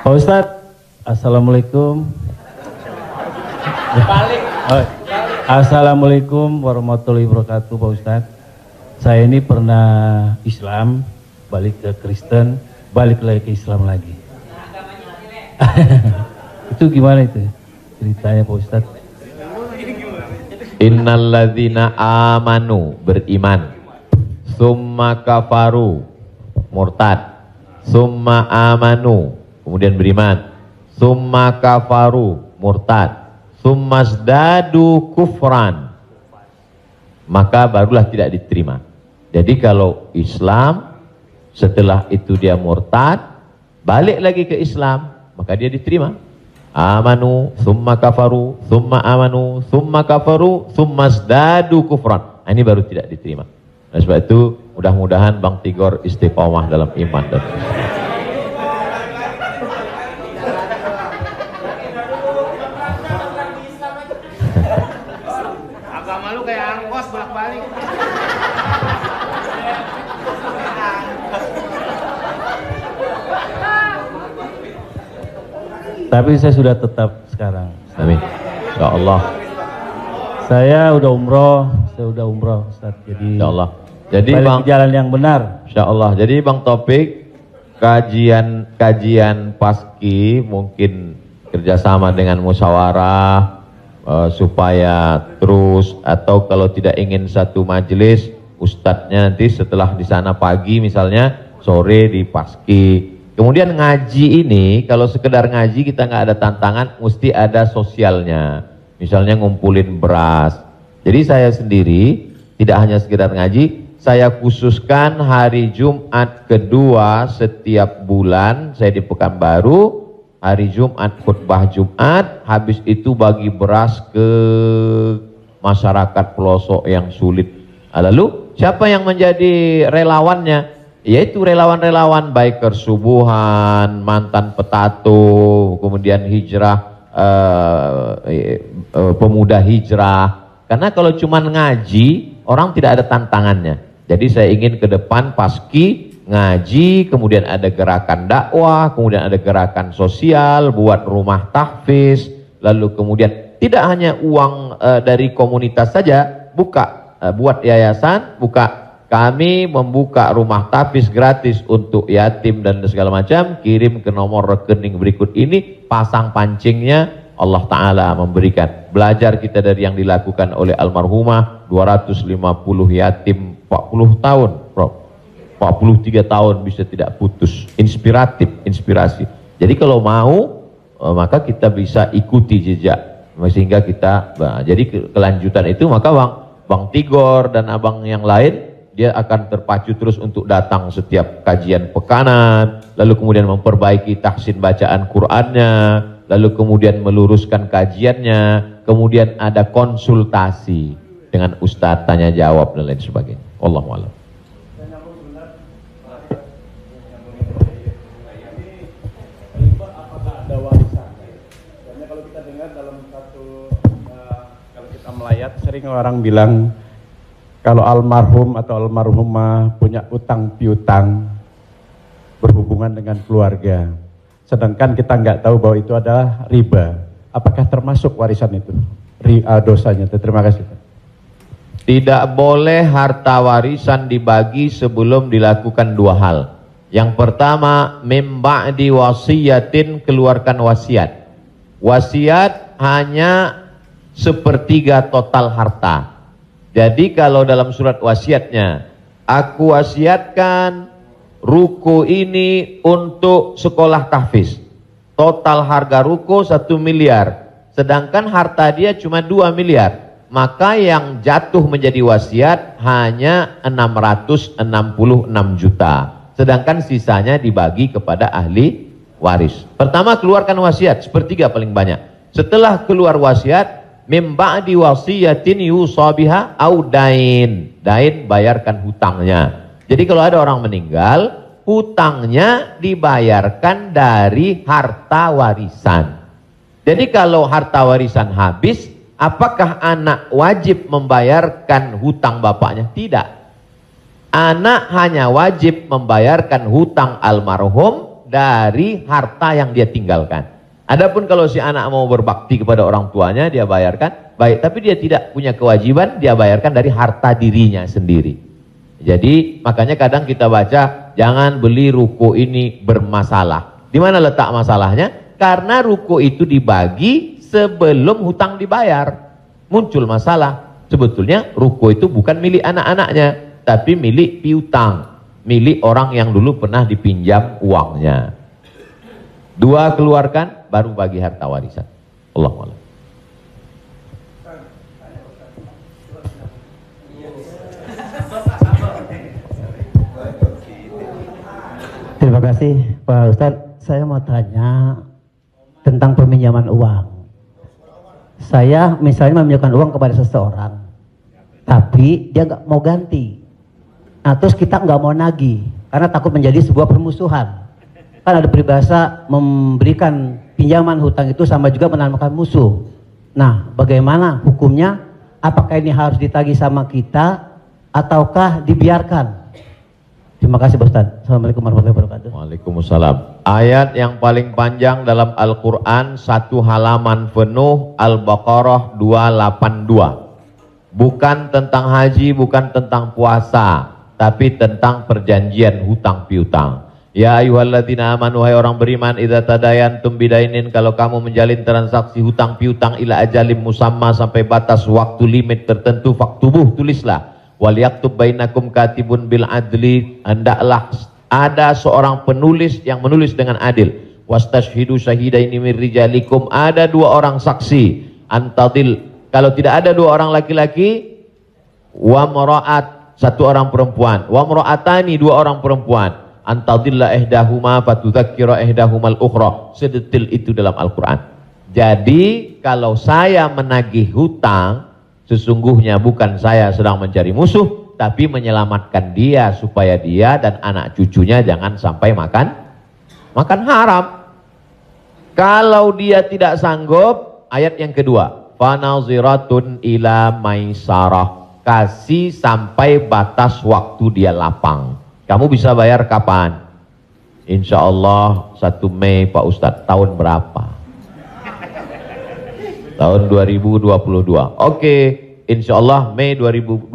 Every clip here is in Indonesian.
Pak Ustadz, Assalamualaikum. Assalamualaikum warahmatullahi wabarakatuh Pak Ustadz. Saya ini pernah Islam, balik ke Kristen, balik lagi ke Islam lagi. Itu gimana itu ceritanya Pak Ustadz? Innalladzina amanu, beriman, summa kafaru, murtad, summa amanu, kemudian beriman, summa kafaru, murtad, summa zdadu kufran, maka barulah tidak diterima. Jadi kalau Islam setelah itu dia murtad, balik lagi ke Islam, maka dia diterima. Amanu, summa kafaru, summa amanu, summa kafaru, summa zdadu kufran. Ini baru tidak diterima. Nah, sebab itu mudah-mudahan Bang Tigor istiqomah dalam iman dan Islam. Agama lu kayak angkos bolak-balik. Tapi saya sudah tetap sekarang. Amin. Ya Allah. Saya udah umroh Ustadz. Jadi Ya Allah. Jadi balik Bang, ke jalan yang benar. Insya Allah. Jadi Bang Taufik, kajian paski mungkin kerjasama dengan musyawarah supaya terus, atau kalau tidak ingin satu majelis, ustadznya nanti setelah di sana pagi misalnya, sore di paski. Kemudian ngaji ini, kalau sekedar ngaji kita nggak ada tantangan, mesti ada sosialnya. Misalnya ngumpulin beras. Jadi saya sendiri tidak hanya sekedar ngaji, saya khususkan hari Jumat kedua setiap bulan, saya di Pekanbaru, hari Jumat khutbah Jumat, habis itu bagi beras ke masyarakat pelosok yang sulit. Lalu siapa yang menjadi relawannya? Yaitu relawan-relawan baik Subuhan, mantan petato, kemudian hijrah, pemuda hijrah. Karena kalau cuma ngaji, orang tidak ada tantangannya. Jadi saya ingin ke depan paski ngaji, kemudian ada gerakan dakwah, kemudian ada gerakan sosial, buat rumah tahfiz, lalu kemudian tidak hanya uang dari komunitas saja, buat yayasan, kami membuka rumah tahfiz gratis untuk yatim dan segala macam, kirim ke nomor rekening berikut ini, pasang pancingnya, Allah Ta'ala memberikan. Belajar kita dari yang dilakukan oleh almarhumah, 250 yatim 40 tahun, Prof. 43 tahun bisa tidak putus. Inspirasi. Jadi kalau mau, maka kita bisa ikuti jejak. Sehingga kita, jadi kelanjutan itu, maka Bang Tigor dan abang yang lain, dia akan terpacu terus untuk datang setiap kajian pekanan, lalu kemudian memperbaiki tahsin bacaan Qur'annya, lalu kemudian meluruskan kajiannya, kemudian ada konsultasi dengan ustadz, tanya jawab dan lain sebagainya. Wallahu a'lam. Apakah ada warisan? Karena kalau kita dengar dalam kalau kita melayat, sering orang bilang kalau almarhum atau almarhumah punya utang piutang berhubungan dengan keluarga, sedangkan kita nggak tahu bahwa itu adalah riba, apakah termasuk warisan itu dosanya? Terima kasih. Tidak boleh harta warisan dibagi sebelum dilakukan dua hal. Yang pertama, mim ba'di wasiyatin, keluarkan wasiat. Wasiat hanya sepertiga total harta. Jadi kalau dalam surat wasiatnya, aku wasiatkan ruko ini untuk sekolah tahfiz. Total harga ruko 1 miliar. Sedangkan harta dia cuma 2 miliar. Maka yang jatuh menjadi wasiat hanya 666 juta. Sedangkan sisanya dibagi kepada ahli waris. Pertama, keluarkan wasiat, sepertiga paling banyak. Setelah keluar wasiat, mim ba'di wasiyatin yusa biha au dain. Dain, bayarkan hutangnya. Jadi kalau ada orang meninggal, hutangnya dibayarkan dari harta warisan. Jadi kalau harta warisan habis, apakah anak wajib membayarkan hutang bapaknya? Tidak. Anak hanya wajib membayarkan hutang almarhum dari harta yang dia tinggalkan. Adapun kalau si anak mau berbakti kepada orang tuanya, dia bayarkan, baik, tapi dia tidak punya kewajiban, dia bayarkan dari harta dirinya sendiri. Jadi makanya kadang kita baca, jangan beli ruko ini bermasalah. Di mana letak masalahnya? Karena ruko itu dibagi sebelum hutang dibayar. Muncul masalah. Sebetulnya ruko itu bukan milik anak-anaknya, tapi milik piutang, milik orang yang dulu pernah dipinjam uangnya. 2 keluarkan, baru bagi harta warisan. Allahu a'lam. Terima kasih Pak Ustadz. Saya mau tanya tentang peminjaman uang. Saya misalnya meminjamkan uang kepada seseorang, tapi dia nggak mau ganti. Nah terus kita nggak mau nagih karena takut menjadi sebuah permusuhan. Kan ada peribahasa memberikan pinjaman hutang itu sama juga menanamkan musuh. Nah bagaimana hukumnya? Apakah ini harus ditagih sama kita ataukah dibiarkan? Terima kasih Pak Ustadz. Assalamualaikum warahmatullahi wabarakatuh. Waalaikumsalam. Ayat yang paling panjang dalam Al-Quran, 1 halaman penuh, Al-Baqarah 282. Bukan tentang haji, bukan tentang puasa, tapi tentang perjanjian hutang piutang. Ya ayyuhalladzina amanu, hai orang beriman, idza tadayantum bidainin, kalau kamu menjalin transaksi hutang piutang ila ajalim musamma, sampai batas waktu limit tertentu, faktubuh, tulislah. Wal yaktub bainakum katibun bil adli, hendaklah ada seorang penulis yang menulis dengan adil. Wastashhidu syahidaini min rijalikum, ada 2 orang saksi. Antadil, kalau tidak ada 2 orang laki-laki, wa maraat, 1 orang perempuan, wa maraatani, 2 orang perempuan. Antadilla ihdahuma fatudzakkira ihdahumal ukhra. Sedetil itu dalam Al-Quran. Jadi kalau saya menagih hutang, sesungguhnya bukan saya sedang mencari musuh, tapi menyelamatkan dia supaya dia dan anak cucunya jangan sampai makan haram. Kalau dia tidak sanggup, ayat yang kedua, fanaziratun ila maisarah, kasih sampai batas waktu dia lapang. Kamu bisa bayar kapan? Insya Allah 1 Mei Pak Ustadz. Tahun berapa? Tahun 2022. Oke, insya Allah Mei 2022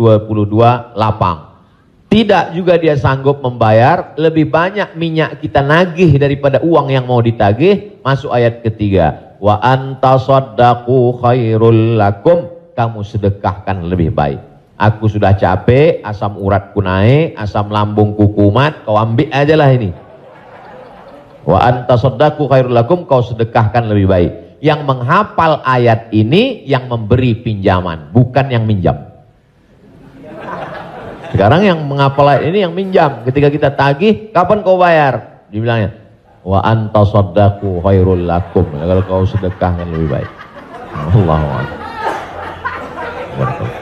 lapang. Tidak juga dia sanggup membayar, lebih banyak minyak kita nagih daripada uang yang mau ditagih. Masuk ayat ketiga, wa antasaddaqu khairul lakum, kamu sedekahkan lebih baik. Aku sudah capek, asam uratku naik, asam lambungku kumat, kau ambil aja lah ini. Wa antasaddaqu khairul lakum, kau sedekahkan lebih baik. Yang menghafal ayat ini yang memberi pinjaman, bukan yang minjam. Sekarang yang menghafal ayat ini yang minjam. Ketika kita tagih, kapan kau bayar? Dibilangnya, wa antasaddaqu khairul lakum, kalau kau sedekahkan lebih baik. Allahu akbar.